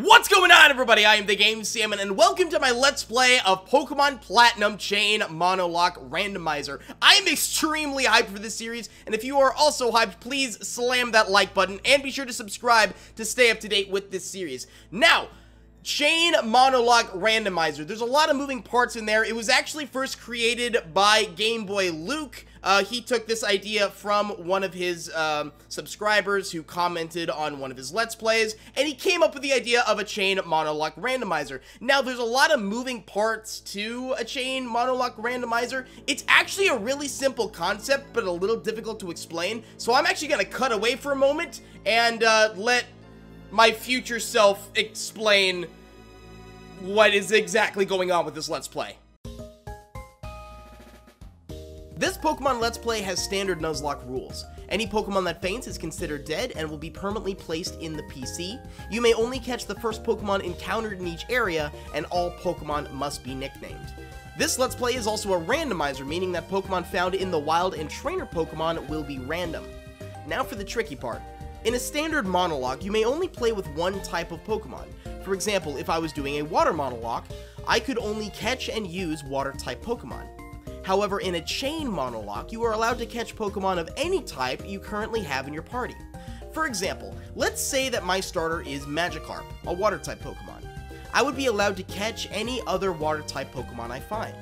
What's going on, everybody? I am TheGameSalmon, and welcome to my Let's Play of Pokemon Platinum Chain Monolocke Randomizer. I am extremely hyped for this series, and if you are also hyped, please slam that like button, and be sure to subscribe to stay up to date with this series. Now, Chain Monolocke Randomizer. There's a lot of moving parts in there. It was actually first created by Game Boy Luke. He took this idea from one of his subscribers who commented on one of his Let's Plays, and he came up with the idea of a Chain Monolocke Randomizer. Now, there's a lot of moving parts to a Chain Monolocke Randomizer. It's actually a really simple concept, but a little difficult to explain, so I'm actually going to cut away for a moment and let my future self explain what is exactly going on with this Let's Play. This Pokemon Let's Play has standard Nuzlocke rules. Any Pokemon that faints is considered dead and will be permanently placed in the PC. You may only catch the first Pokemon encountered in each area, and all Pokemon must be nicknamed. This Let's Play is also a randomizer, meaning that Pokemon found in the wild and trainer Pokemon will be random. Now for the tricky part. In a standard monologue, you may only play with one type of Pokemon. For example, if I was doing a water monologue, I could only catch and use water-type Pokemon. However, in a chain monologue, you are allowed to catch Pokemon of any type you currently have in your party. For example, let's say that my starter is Magikarp, a water-type Pokemon. I would be allowed to catch any other water-type Pokemon I find.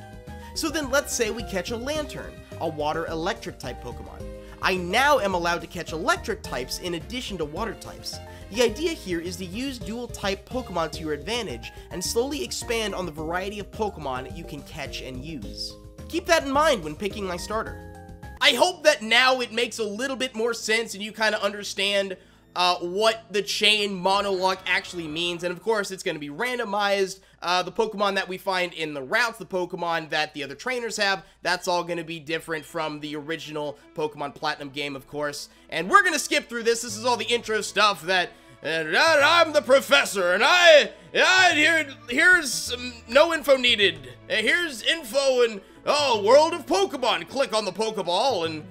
So then let's say we catch a Lantern, a water-electric type Pokemon. I now am allowed to catch electric types in addition to water types. The idea here is to use dual type Pokemon to your advantage and slowly expand on the variety of Pokemon you can catch and use. Keep that in mind when picking my starter. I hope that now it makes a little bit more sense and you kind of understand what the chain monologue actually means, and of course it's going to be randomized. The Pokemon that we find in the routes, the Pokemon that the other trainers have, that's all going to be different from the original Pokemon Platinum game, of course. And we're going to skip through this. This is all the intro stuff that I'm the professor, and here's no info needed. Here's info and, oh, World of Pokemon. Click on the Pokeball, and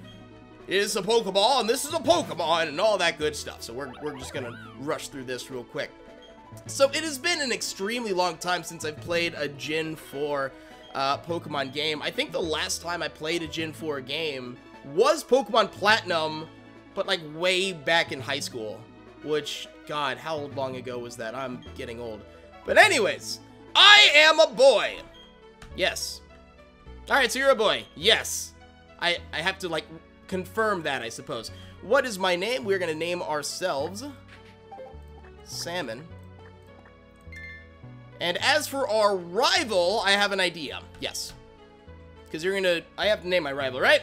it's a Pokeball, and this is a Pokemon, and all that good stuff. So we're just gonna rush through this real quick. So it has been an extremely long time since I've played a Gen 4 Pokemon game. I think the last time I played a Gen 4 game was Pokemon Platinum, but like way back in high school. Which, God, how long ago was that? I'm getting old. But anyways, I am a boy. Yes. Alright, so you're a boy. Yes. I have to, like, confirm that, I suppose. What is my name? We're gonna name ourselves Salmon. And as for our rival, I have an idea. Yes. Because I have to name my rival, right?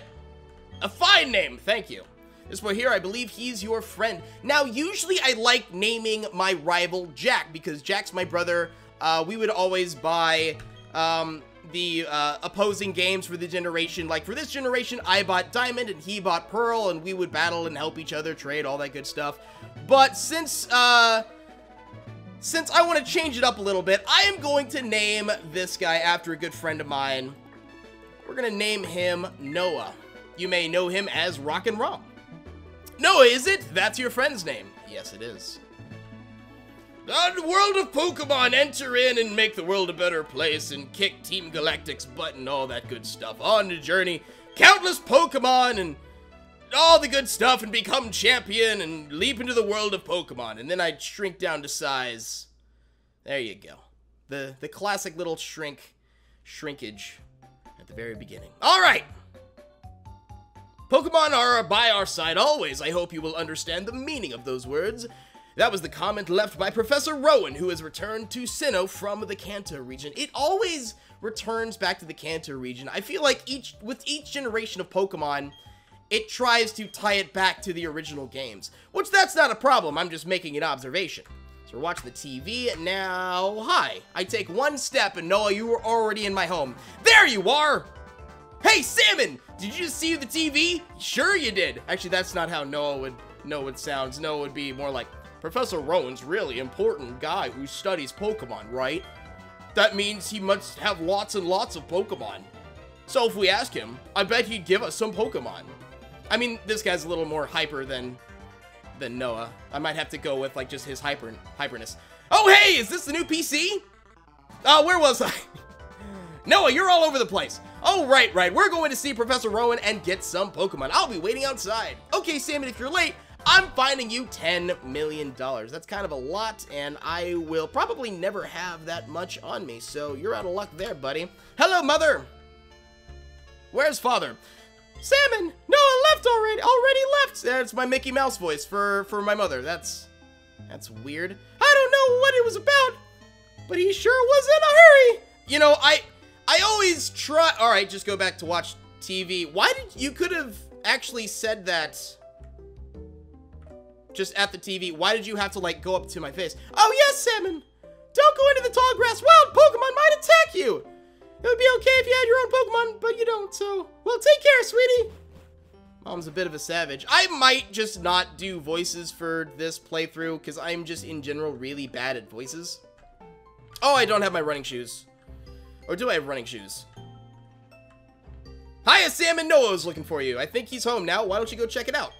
A fine name, thank you. This boy here, I believe he's your friend. Now, usually I like naming my rival Jack, because Jack's my brother. We would always buy the opposing games for the generation. Like, for this generation, I bought Diamond and he bought Pearl, and we would battle and help each other, trade, all that good stuff. But since I want to change it up a little bit, I am going to name this guy after a good friend of mine. We're going to name him Noah. You may know him as Rock and Roll. Noah, is it? That's your friend's name. Yes, it is. The world of Pokemon, enter in and make the world a better place and kick Team Galactic's butt and all that good stuff. On the journey, countless Pokemon and all the good stuff, and become champion and leap into the world of Pokemon. And then I'd shrink down to size. There you go. The classic little shrinkage at the very beginning. All right. Pokemon are by our side always. I hope you will understand the meaning of those words. That was the comment left by Professor Rowan, who has returned to Sinnoh from the Kanto region. It always returns back to the Kanto region. I feel like with each generation of Pokemon, it tries to tie it back to the original games. Which, that's not a problem. I'm just making an observation. So we're watching the TV now. Hi. I take one step, and Noah, you were already in my home. There you are! Hey, Salmon! Did you just see the TV? Sure you did. Actually, that's not how Noah sounds. Noah would be more like, Professor Rowan's really important guy who studies Pokemon, right? That means he must have lots and lots of Pokemon. So if we ask him, I bet he'd give us some Pokemon. I mean, this guy's a little more hyper than Noah. I might have to go with, like, just his hyperness. Oh, hey, is this the new PC? Where was I? Noah, you're all over the place. Oh, right. We're going to see Professor Rowan and get some Pokemon. I'll be waiting outside. Okay, Salmon, if you're late, I'm fining you $10 million. That's kind of a lot, and I will probably never have that much on me, so you're out of luck there, buddy. Hello, Mother. Where's Father? Salmon, Noah left already left. That's my Mickey Mouse voice for my mother. That's weird. I don't know what it was about, but he sure was in a hurry. You know, I always try. All right, just go back to watch TV. Why did you could have actually said that just at the TV? Why did you have to like go up to my face? Oh yes, Salmon. Don't go into the tall grass. Wild Pokemon might attack you. It would be okay if you had your own Pokemon, but you don't, so, well, take care, sweetie. Mom's a bit of a savage. I might just not do voices for this playthrough, because I'm just, in general, really bad at voices. Oh, I don't have my running shoes. Or do I have running shoes? Hiya, Salmon. Noah's looking for you. I think he's home now. Why don't you go check it out?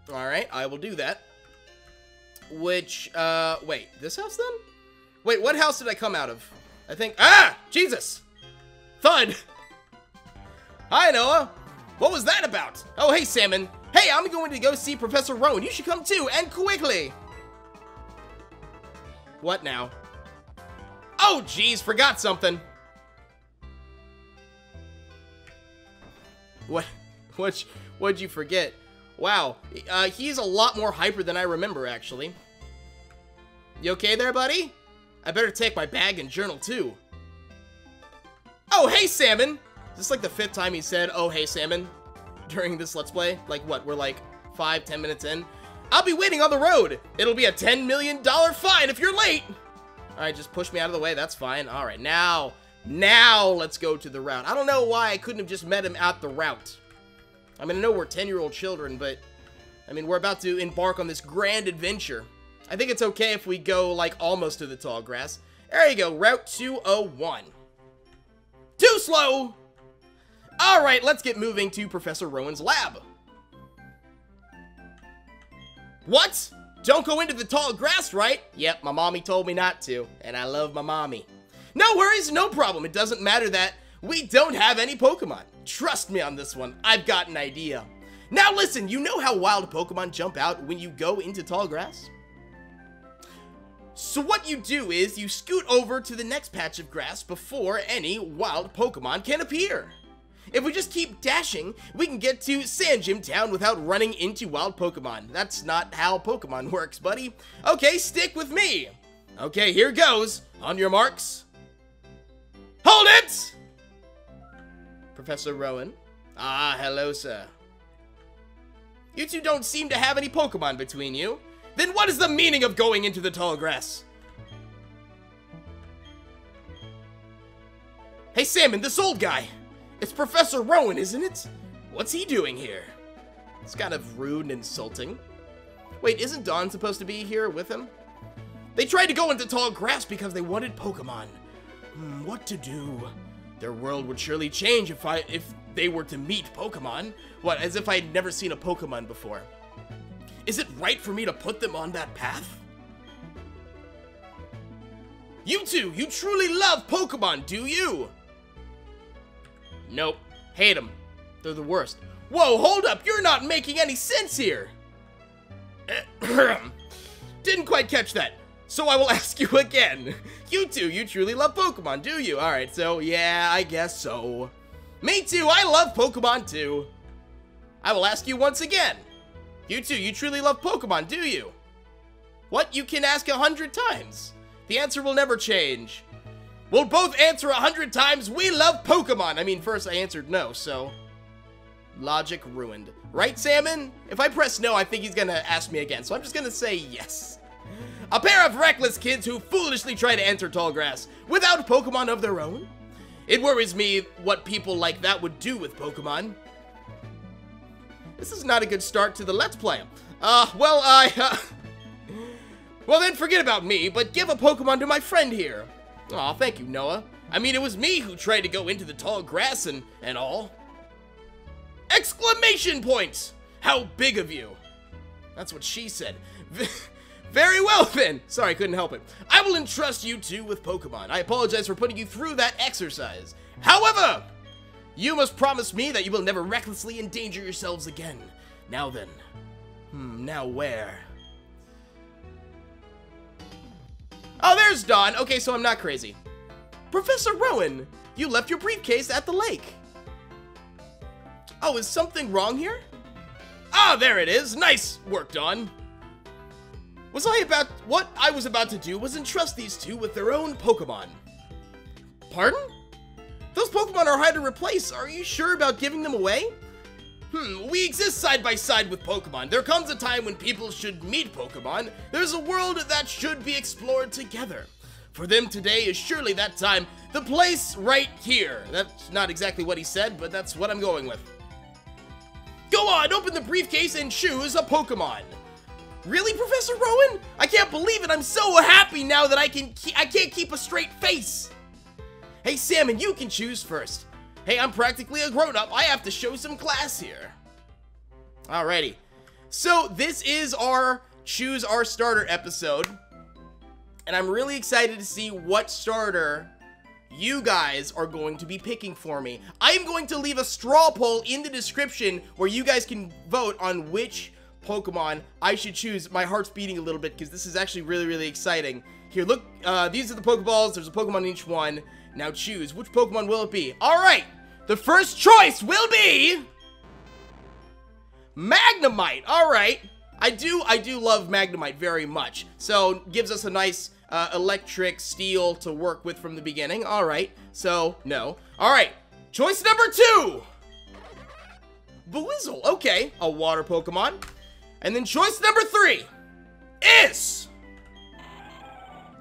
Alright, I will do that. Which, wait, this house then? Wait, what house did I come out of? I think, Jesus! Thud! Hi, Noah! What was that about? Oh, hey, Salmon. Hey, I'm going to go see Professor Rowan. You should come too, and quickly! What now? Oh, geez, forgot something. What'd you forget? Wow, he's a lot more hyper than I remember, actually. You okay there, buddy? I better take my bag and journal, too. Oh, hey, Salmon! Is this like the 5th time he said, oh, hey, Salmon, during this Let's Play? Like, what, we're like 5-10 minutes in? I'll be waiting on the road! It'll be a $10 million fine if you're late! Alright, just push me out of the way, that's fine. Alright, now let's go to the route. I don't know why I couldn't have just met him at the route. I mean, I know we're 10-year-old children, but, I mean, we're about to embark on this grand adventure. I think it's okay if we go, like, almost to the tall grass. There you go, Route 201. Too slow! Alright, let's get moving to Professor Rowan's lab. What? Don't go into the tall grass, right? Yep, my mommy told me not to, and I love my mommy. No worries, no problem. It doesn't matter that we don't have any Pokemon. Trust me on this one, I've got an idea. Now listen, you know how wild Pokemon jump out when you go into tall grass? So what you do is you scoot over to the next patch of grass before any wild Pokemon can appear. If we just keep dashing, we can get to Sand Gym Town without running into wild Pokemon. That's not how Pokemon works, buddy. Okay, stick with me. Okay, here goes. On your marks. Hold it! Professor Rowan. Ah, hello, sir. You two don't seem to have any Pokemon between you. Then what is the meaning of going into the tall grass? Hey, Salmon, this old guy. It's Professor Rowan, isn't it? What's he doing here? It's kind of rude and insulting. Wait, isn't Dawn supposed to be here with him? They tried to go into tall grass because they wanted Pokemon. What to do? Their world would surely change if they were to meet Pokemon. What, as if I'd never seen a Pokemon before. Is it right for me to put them on that path? You two, you truly love Pokemon, do you? Nope. Hate them. They're the worst. Whoa, hold up, you're not making any sense here. Didn't quite catch that. So I will ask you again. You two, you truly love Pokemon, do you? Alright, so yeah, I guess so. Me too, I love Pokemon too. I will ask you once again. You two, you truly love Pokemon, do you? What? You can ask 100 times. The answer will never change. We'll both answer 100 times, we love Pokemon. I mean, first I answered no, so... Logic ruined. Right, Salmon? If I press no, I think he's gonna ask me again, so I'm just gonna say yes. A pair of reckless kids who foolishly try to enter tall grass without Pokemon of their own? It worries me what people like that would do with Pokemon. This is not a good start to the Let's Play. Well, well then forget about me, but give a Pokemon to my friend here. Aw, thank you, Noah. I mean, it was me who tried to go into the tall grass and all. Exclamation points! How big of you! That's what she said. Very well then. Sorry, I couldn't help it. I will entrust you two with Pokemon. I apologize for putting you through that exercise. However, you must promise me that you will never recklessly endanger yourselves again. Now then. Now where? Oh, there's Dawn. Okay, so I'm not crazy. Professor Rowan, you left your briefcase at the lake. Oh, is something wrong here? Ah, there it is. Nice work, Dawn. What I was about to do was entrust these two with their own Pokemon. Pardon? Those Pokemon are hard to replace. Are you sure about giving them away? We exist side by side with Pokemon. There comes a time when people should meet Pokemon. There's a world that should be explored together. For them, today is surely that time. The place right here. That's not exactly what he said, but that's what I'm going with. Go on, open the briefcase and choose a Pokemon. Really, Professor Rowan? I can't believe it. I'm so happy now that I can't keep a straight face. Hey, Salmon, you can choose first. Hey, I'm practically a grown-up. I have to show some class here. Alrighty. So, this is our Choose Our Starter episode. And I'm really excited to see what starter you guys are going to be picking for me. I am going to leave a straw poll in the description where you guys can vote on which Pokemon I should choose. My heart's beating a little bit because this is actually really, really exciting. Here, look, these are the Pokeballs. There's a Pokemon in each one. Now choose. Which Pokemon will it be? Alright, the first choice will be Magnemite. Alright, I do love Magnemite very much. So, gives us a nice electric steel to work with from the beginning. Alright, so, no. Alright, choice number 2. Buizel. Okay, a water Pokemon. And then choice number 3 is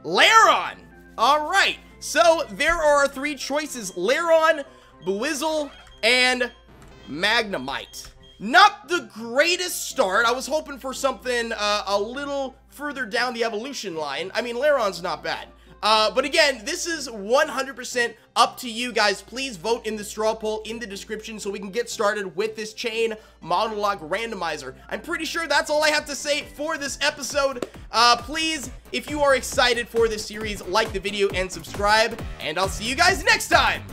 Lairon. Alright, so there are our 3 choices. Lairon, Buizel, and Magnemite. Not the greatest start. I was hoping for something a little further down the evolution line. I mean, Lairon's not bad. But again, this is 100% up to you guys. Please vote in the straw poll in the description so we can get started with this chain Monolocke Randomizer. I'm pretty sure that's all I have to say for this episode. Please, if you are excited for this series, like the video and subscribe, and I'll see you guys next time.